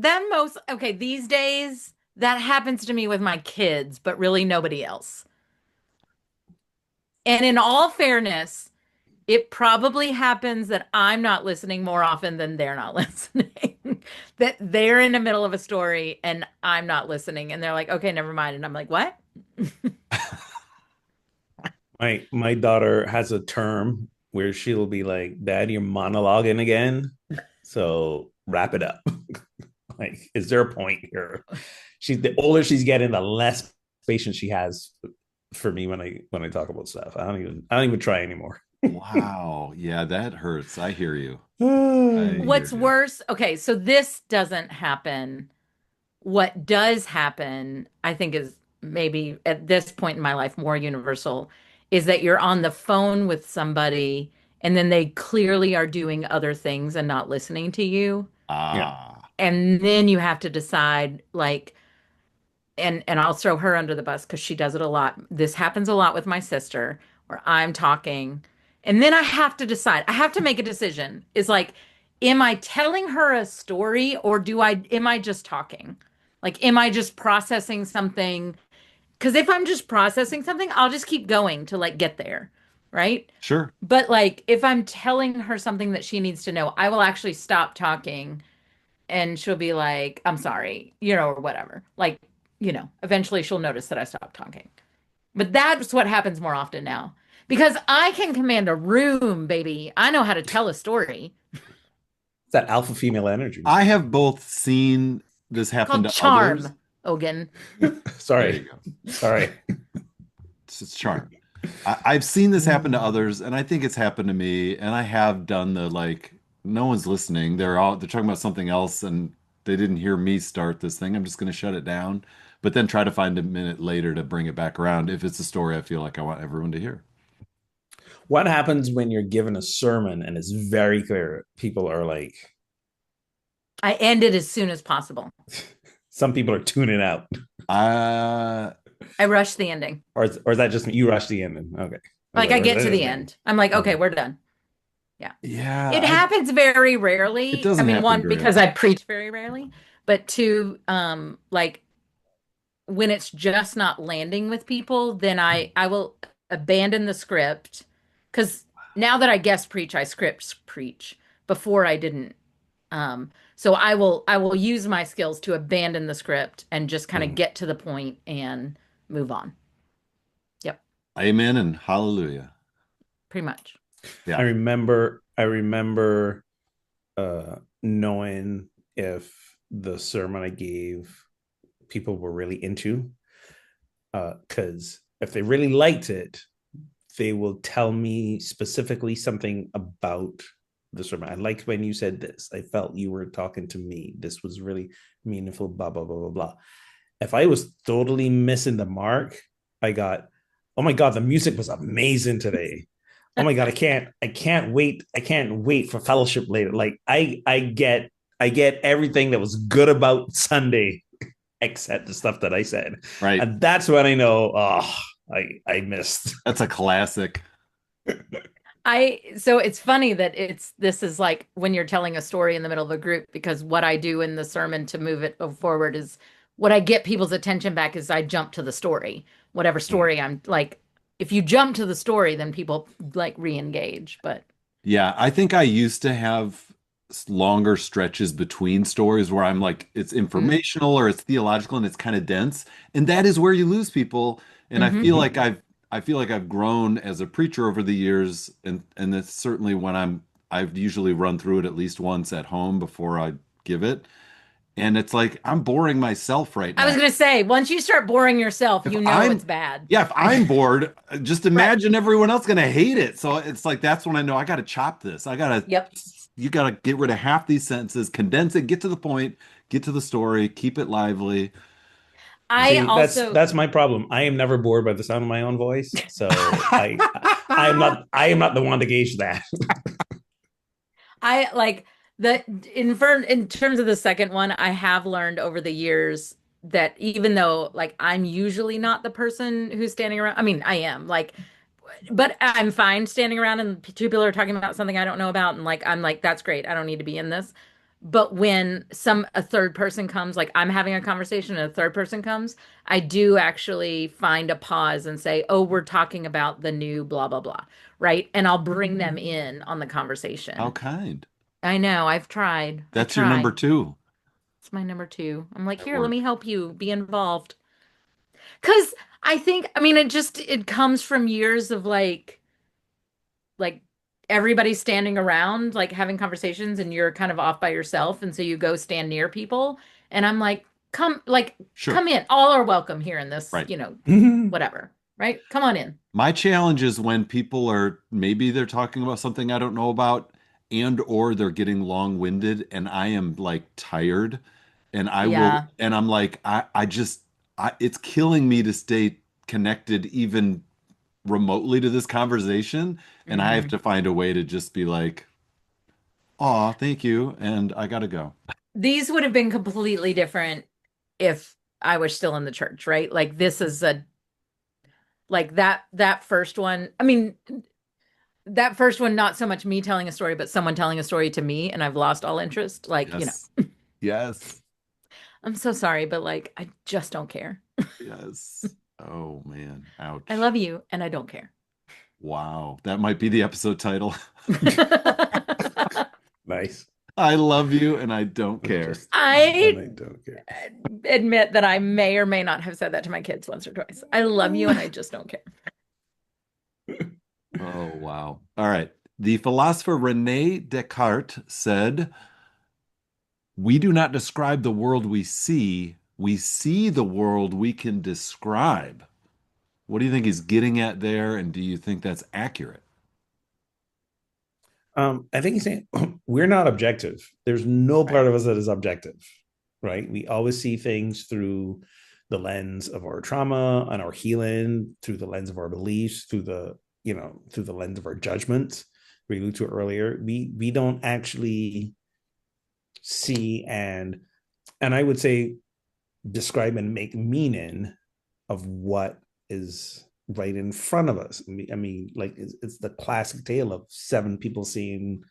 okay, these days that happens to me with my kids, but really nobody else. And in all fairness, it probably happens that I'm not listening more often than they're not listening. That they're in the middle of a story and I'm not listening. And they're like, okay, never mind. And I'm like, what? My daughter has a term where she'll be like, Dad, you're monologuing again. So wrap it up. Like, is there a point here? The older she's getting, the less patience she has for me when I talk about stuff. I don't even try anymore. Wow. Yeah, that hurts. I hear you. I What's hear you. worse? Okay, so this doesn't happen. What does happen, I think, is maybe at this point in my life more universal, is that you're on the phone with somebody and then they clearly are doing other things and not listening to you. Yeah. Ah. And then you have to decide, like, and I'll throw her under the bus because she does it a lot. This happens a lot with my sister where I'm talking and then I have to decide. I have to make a decision. Is like, am I telling her a story or am I just talking? Like, am I just processing something? Because if I'm just processing something, I'll just keep going to like get there, right? Sure. But like if I'm telling her something that she needs to know, I will actually stop talking and she'll be like, I'm sorry, or whatever. Like, eventually she'll notice that I stopped talking. But that's what happens more often now because I can command a room, baby. I know how to tell a story. It's that alpha female energy. I have both seen this It's happen called to others. charm, Ogan. There you Sorry. go. Sorry. It's charm. I've seen this happen to Mm. others, and I think it's happened to me. And I have done the like, no one's listening. They're talking about something else, and they didn't hear me start this thing. I'm just going to shut it down, but then try to find a minute later to bring it back around if it's a story I feel like I want everyone to hear. What happens when you're given a sermon and it's very clear? People are like, I end it as soon as possible. some people are tuning out. Uh, I rush the ending. Or is that just you rush the ending? Okay. Like I Or is get that to just the me? end. I'm like, okay, Okay. we're done. Yeah. yeah, It happens very it rarely. I doesn't mean, happen one, very because I often. preach very rarely, but two, like when it's just not landing with people, then I will abandon the script because now that I guest preach, I script preach. Before I didn't. So I will use my skills to abandon the script and just kind of Mm. get to the point and move on. Yep, Amen and hallelujah. pretty much. I Yeah. remember I remember knowing if the sermon I gave people were really into. Because if they really liked it, they will tell me specifically something about the sermon. I liked when you said this. I felt you were talking to me. This was really meaningful, blah, blah, blah, blah, blah. If I was totally missing the mark, I got, oh my God, the music was amazing today. Oh my God, I can't wait for fellowship later. Like I get everything that was good about Sunday except the stuff that I said. Right. And that's when I know, oh, I missed. That's a classic. So it's funny that this is like when you're telling a story in the middle of a group because what I do in the sermon to move it forward is what I get people's attention back is I jump to the story. Whatever Mm. story I'm like, if you jump to the story, then people like re-engage. But Yeah, I think I used to have longer stretches between stories where I'm like, it's mm, informational or it's theological and it's kind of dense. And that is where you lose people. And hmm Mm-hmm. I feel like I've grown as a preacher over the years. And that's certainly when I've usually run through it at least once at home before I give it. And it's like, I'm boring myself right I was now. gonna say, once you start boring yourself, If you know I'm it's bad. Yeah, if I'm bored, just Right. imagine everyone else gonna hate it. So it's like that's when I know I gotta chop this. Yep. You gotta get rid of half these sentences, condense it, get to the point, get to the story, keep it lively. I See, also that's my problem. I am never bored by the sound of my own voice, so I am not the one to gauge that. I like in terms of the second one, I have learned over the years that even though like I'm usually not the person who's standing around, I mean, I am like, but I'm fine standing around and two people are talking about something I don't know about, and like I'm like, that's great. I don't need to be in this. But when a third person comes, like I'm having a conversation and a third person comes, I do actually find a pause and say, "Oh, we're talking about the new blah blah blah," right? And I'll bring them in on the How conversation. kind. I know. I've tried. I That's your number try. two. It's my number two. I'm like, At here, let me work. help you be involved. Because I think, I mean, it comes from years of like everybody standing around, like having conversations, and you're kind of off by yourself. And so you go stand near people. And I'm like, Sure. come in. All are welcome here in this, Right. whatever, right? Come on in. My challenge is when people are maybe they're talking about something I don't know about and or they're getting long-winded and I am like tired Yeah. and I'm like I just it's killing me to stay connected even remotely to this conversation and I have hmm to find a way to just be like, "Aw, thank you," and I gotta go. These would have been completely different if I was still in the church, right? Like this is a like that first one. I mean, that first one, not so much me telling a story, but someone telling a story to me, and I've lost all interest. Like, Yes. Yes. I'm so sorry, but like, I just don't care. Yes. Oh man. I Ouch. love you, and I don't care. Wow. That might be the episode title. Nice. I love you and I don't care. Just and I I don't care. admit that I may or may not have said that to my kids once or twice. I love you, and I just don't care. Oh, wow. All right. The philosopher Rene Descartes said, "We do not describe the world we see the world we can describe." What do you think he's getting at there? And do you think that's accurate? I think he's saying we're not objective. There's no part Right. of us that is objective, right? We always see things through the lens of our trauma and our healing, through the lens of our beliefs, through the lens of our judgments. We alluded to earlier. We don't actually see and I would say describe and make meaning of what is right in front of us. I mean, like it's the classic tale of seven people seeing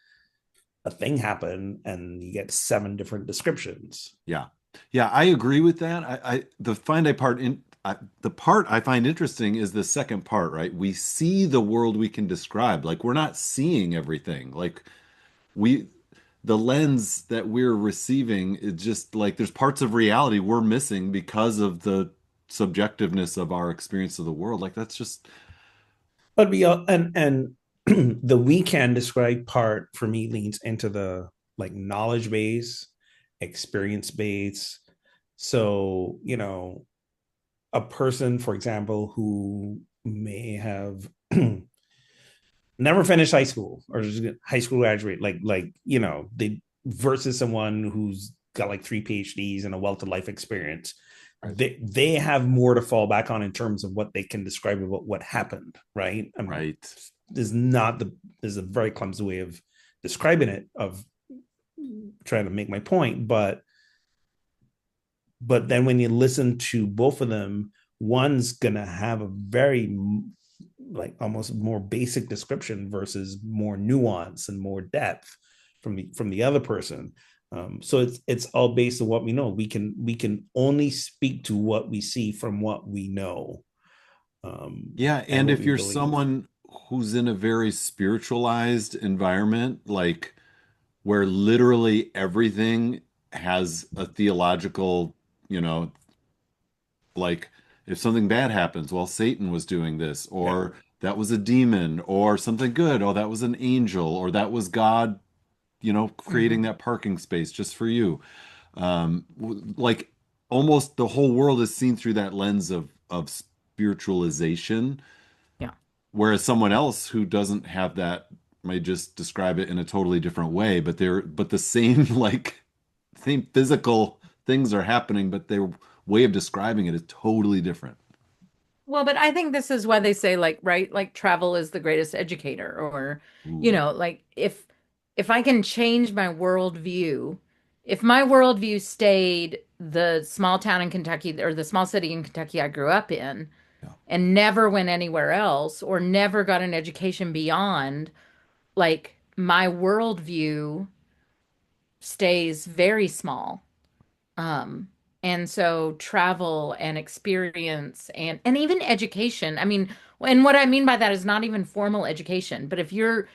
a thing happen, and you get seven different descriptions. Yeah. Yeah, I agree with that. The find I part in the part I find interesting is the second part, right? We see the world we can describe. Like we're not seeing everything. Like we the lens that we're receiving is just like there's parts of reality we're missing because of the subjectiveness of our experience of the world. Like that's just But we and the we can describe part for me leans into the like knowledge base, experience base. So a person, for example, who may have never finished high school or just high school graduate, they versus someone who's got like three PhDs and a wealth of life experience. right. They have more to fall back on in terms of what they can describe about what happened, right? Right. There's not the there's a very clumsy way of describing it, of trying to make my point, but then when you listen to both of them, one's gonna have a very like almost more basic description versus more nuance and more depth from the other person. So it's all based on what we know. We can only speak to what we see from what we know, Yeah, and and what if we you're believe. someone who's in a very spiritualized environment, like where literally everything has a theological, you know, like if something bad happens, well, Satan was doing this, Yeah. or that was a demon, or something good, oh, that was an angel, or that was God, creating Mhm. that parking space just for you. Like almost the whole world is seen through that lens of spiritualization. Yeah. Whereas someone else who doesn't have that may just describe it in a totally different way, but the same like same physical things are happening, but their way of describing it is totally different. Well, but I think this is why they say like, right, like travel is the greatest educator, or, Ooh, like if I can change my worldview, if my worldview stayed the small town in Kentucky or the small city in Kentucky I grew up in yeah, and never went anywhere else or never got an education beyond, like my worldview stays very small. Um, and so travel and experience and even education. I mean, and what I mean by that is not even formal education, but if you're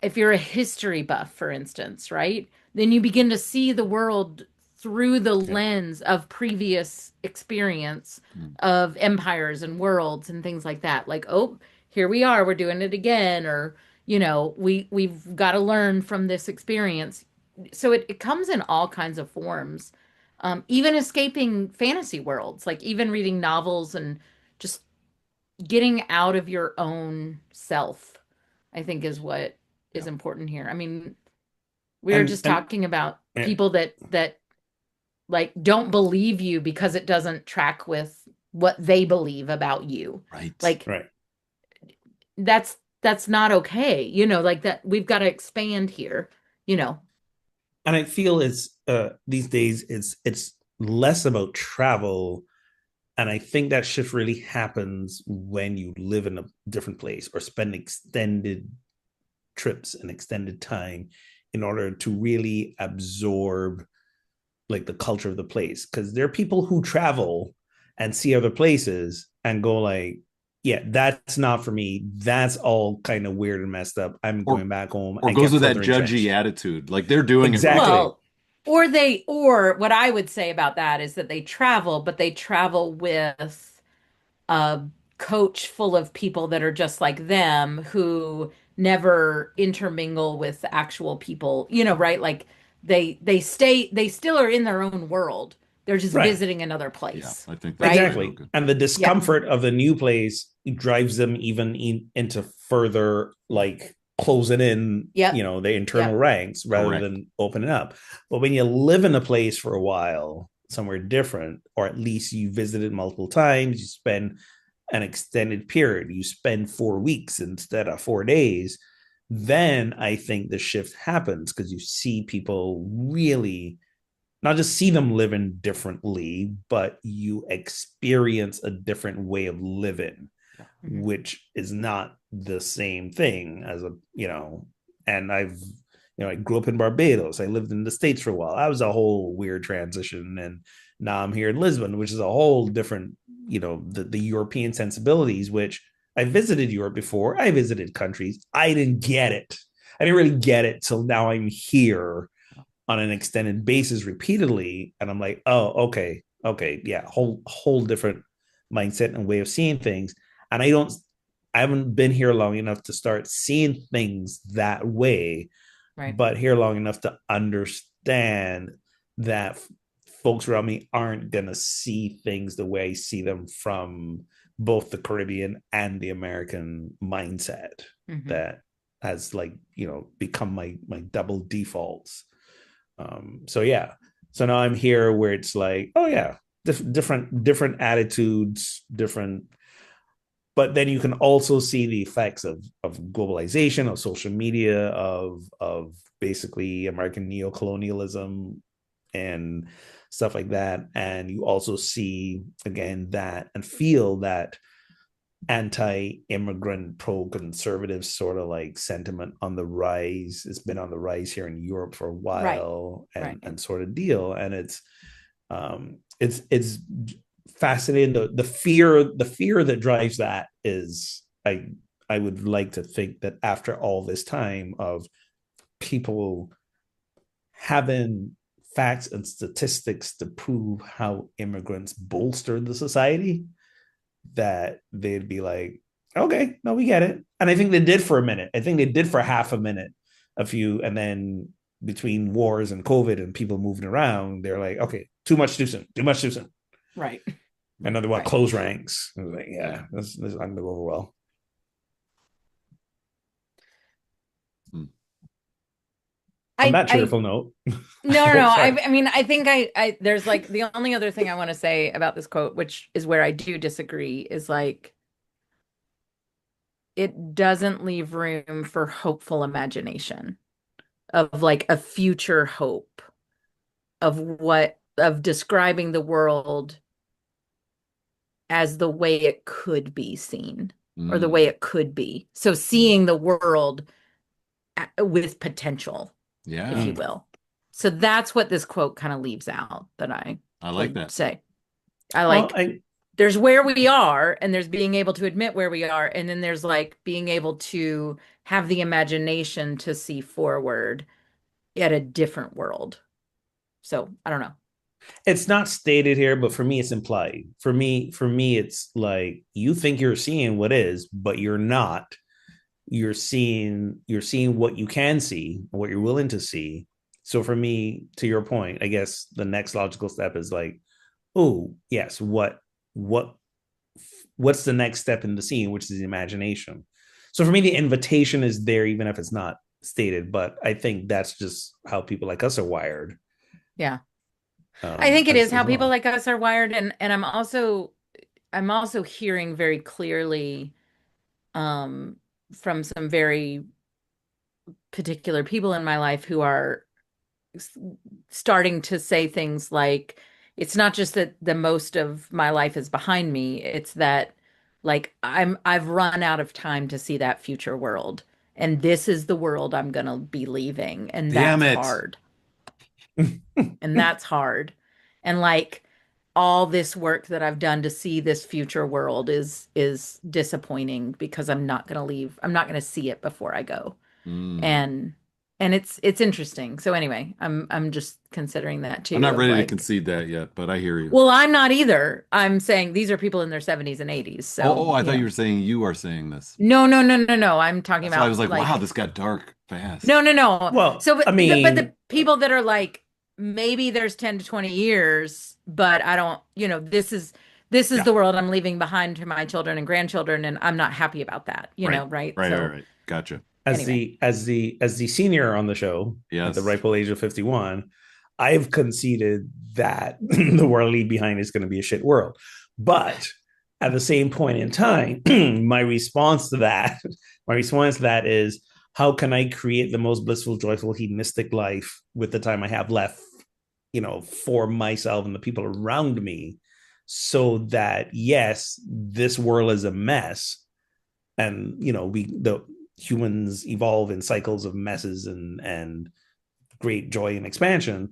a history buff, for instance, right? Then you begin to see the world through the Yeah. lens of previous experience mm, of empires and worlds and things like that. Like, oh, here we are, we're doing it again, or we've got to learn from this experience. So it comes in all kinds of forms. Even escaping fantasy worlds, like even reading novels and just getting out of your own self, I think is what yeah, is important here. I mean, we were and just and talking about yeah, people that like don't believe you because it doesn't track with what they believe about you. right. Like right. that's not okay. Like that we've got to expand here, you know. And I feel it's these days it's less about travel And I think that shift really happens when you live in a different place or spend extended trips and extended time in order to really absorb like the culture of the place. Because there are people who travel and see other places and go like, yeah, that's not for me. That's all kind of weird and messed up. I'm Or going back home or and goes get with that further judgy entrenched. attitude. Like they're doing it wrong. Exactly. Well, or what I would say about that is that they travel, but they travel with a coach full of people that are just like them who never intermingle with actual people, right? Like they still are in their own world. They're just Right. visiting another Yeah, place, I think that's right? great, Exactly. Olga. And the Yeah. discomfort of the new place drives them even into further like closing in, Yep. the internal Yep. ranks rather Correct. than opening up. But when you live in a place for a while, somewhere different, or at least you visited multiple times, you spend an extended period, you spend 4 weeks instead of 4 days, then I think the shift happens because you see people really not just see them living differently, but you experience a different way of living, Yeah. Mhm. which is not the same thing as and I grew up in Barbados. I lived in the States for a while. That was a whole weird transition. And now I'm here in Lisbon, which is a whole different, the European sensibilities, which I visited Europe before. I visited countries. I didn't get it. I didn't really get it till now I'm here on an extended basis repeatedly, and I'm like, oh, okay, yeah, whole different mindset and way of seeing things. And I haven't been here long enough to start seeing things that way, Right. but here long enough to understand that folks around me aren't gonna see things the way I see them from both the Caribbean and the American mindset Hmm. that has like become my double defaults. So yeah, so now I'm here where it's like, oh yeah, different attitudes, different. But then you can also see the effects of globalization, of social media, of basically American neocolonialism and stuff like that. And you also see again that and feel that anti-immigrant, pro-conservative sort of like sentiment on the rise. It's been on the rise here in Europe for a Right. while, and Right. sort of deal. And it's fascinating. The fear that drives that is I would like to think that after all this time of people having facts and statistics to prove how immigrants bolstered the society, that they'd be like, okay, no, we get it. And I think they did for a minute. I think they did for half a minute, a few, and then between wars and COVID and people moving around, they're like, okay, too much too soon, too much too soon. Right. And then they want Right. close ranks. I was like, Yeah. yeah, this I'm gonna go over well. Hmm. On I that I cheerful note, No, no, oh no. sorry, I mean, I think I there's like the only other thing I want to say about this quote, which is where I do disagree, is like it doesn't leave room for hopeful imagination of like a future hope of describing the world as the way it could be seen or the way Mm. it could be. So seeing the world with potential, if Yeah, you will. So that's what this quote kind of leaves out that I I like would that. say. I well, like I there's where we are and there's being able to admit where we are and then there's like being able to have the imagination to see forward at a different world. So I don't know. it's not stated here, but for me, it's implied. For me, it's like you think you're seeing what is, but you're not. You're seeing what you can see, what you're willing to see. So for me, to your point, I guess the next logical step is like, oh yes, what what's the next step in the scene, which is the imagination. So for me, the invitation is there, even if it's not stated. But I think that's just how people like us are wired, Yeah. I think it is as how people well. like us are wired and I'm also hearing very clearly um from some very particular people in my life who are s- starting to say things like it's not just that the most of my life is behind me, it's that like I've run out of time to see that future world. And this is the world I'm gonna be leaving. And Damn that's it. hard. And that's hard. And like all this work that I've done to see this future world is disappointing because I'm not gonna leave. I'm not gonna see it before I go. Mm. And and it's interesting. So anyway, I'm just considering that I'm too not of ready to like, concede that yet, but I hear you. well, I'm not either. I'm saying these are people in their 70s and 80s. Oh, So, oh, I you thought you know. were saying you are saying this. No, no, no, no, no. I'm talking That's why I was about like, wow, like this got dark fast. no, no, no. Well, So I but the mean, people that are like maybe there's 10 to 20 years, but I don't, this is Yeah. the world I'm leaving behind to my children and grandchildren and I'm not happy about that, Right. right? Right, right, So, right. Gotcha. as anyway. the senior on the show at the Yes. ripe old age of 51, I've conceded that the world leave behind is going to be a shit world. But at the same point in time, my response to that, is how can I create the most blissful, joyful, hedonistic life with the time I have left, for myself and the people around me, so that yes, this world is a mess, and the humans evolve in cycles of messes and great joy and expansion.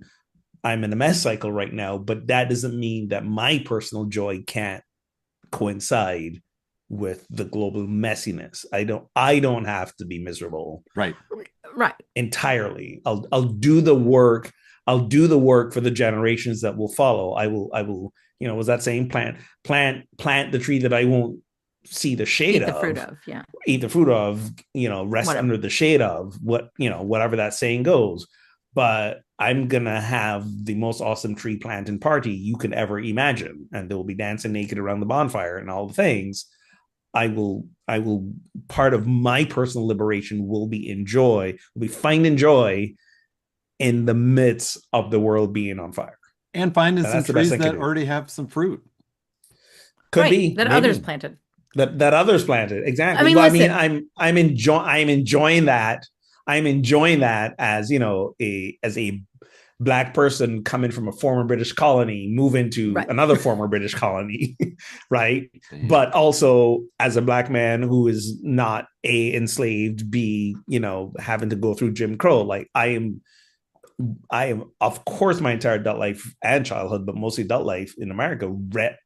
I'm in a mess cycle right now, but that doesn't mean that my personal joy can't coincide with the global messiness. I don't have to be miserable Right. Right. entirely. I'll do the work. I'll do the work for the generations that will follow. I will, was that saying, plant the tree that I won't see the shade Eat the fruit of, of, yeah. eat the fruit of, rest Whatever. under the shade of, whatever that saying goes. But I'm gonna have the most awesome tree planting party you can ever imagine, and they will be dancing naked around the bonfire and all the things. I will part of my personal liberation will be finding joy in the midst of the world being on fire. And finding And some that's the best trees I could that do. already have some fruit. Could Right. be, That others maybe, planted. that others planted. I Exactly. mean, Well, I mean, listen, I'm enjoying that. I'm enjoying that as, a black person coming from a former British colony, move into right. another former British colony, right? Damn. But also as a black man who is not A, enslaved, B, having to go through Jim Crow. Like I am, of course, my entire adult life and childhood, but mostly adult life in America,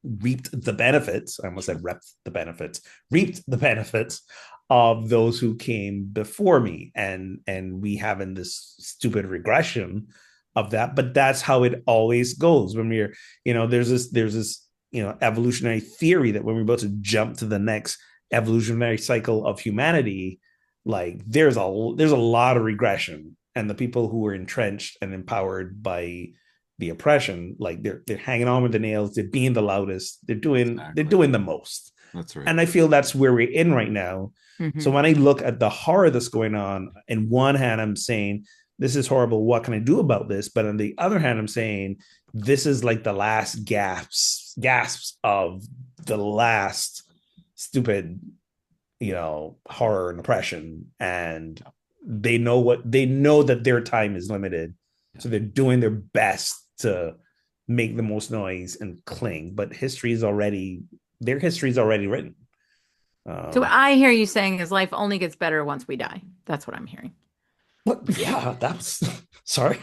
reaped the benefits. I almost said reaped the benefits, reaped the benefits of those who came before me, and we have in this stupid regression of that. But that's how it always goes when there's this evolutionary theory that when we're about to jump to the next evolutionary cycle of humanity, like there's a lot of regression, and the people who are entrenched and empowered by the oppression, like they're hanging on with the nails, they're being the loudest, they're Exactly. doing the most. That's right. And I feel that's where we're in right now. So Mhm. when I look at the horror that's going on, in one hand I'm saying this is horrible, what can I do about this? But on the other hand I'm saying this is like the last gasps of the last stupid horror and oppression, and they know that their time is limited, Yeah. so they're doing their best to make the most noise and cling, but their history is already written. So what I hear you saying is life only gets better once we die. That's what I'm hearing. But yeah, that's sorry,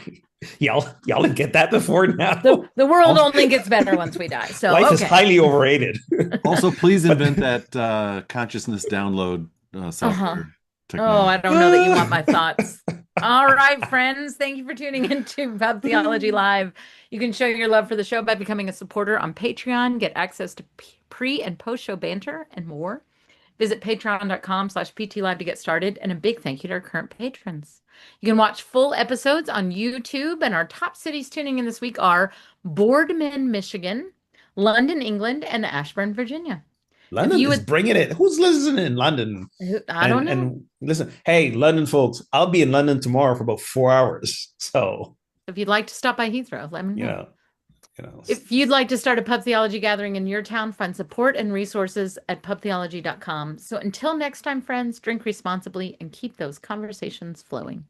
y'all didn't get that before now. The world Also, only gets better once we die. So, Life is okay. highly overrated. also, please But invent that consciousness download Uh-huh. software Oh, I technology. don't know that you want my thoughts. All right, friends. Thank you for tuning into Pub Theology Live. You can show your love for the show by becoming a supporter on Patreon, get access to pre and post show banter and more. Visit patreon.com/PTLive to get started. And a big thank you to our current patrons. You can watch full episodes on YouTube, and our top cities tuning in this week are Boardman, Michigan, London, England, and Ashburn, Virginia. If London you is would, bringing it. Who's listening in London? I don't know. And listen, hey, London folks, I'll be in London tomorrow for about 4 hours. So, If you'd like to stop by Heathrow, let me you know. know, you know. If you'd like to start a pub theology gathering in your town, find support and resources at pubtheology.com. So until next time, friends, drink responsibly and keep those conversations flowing.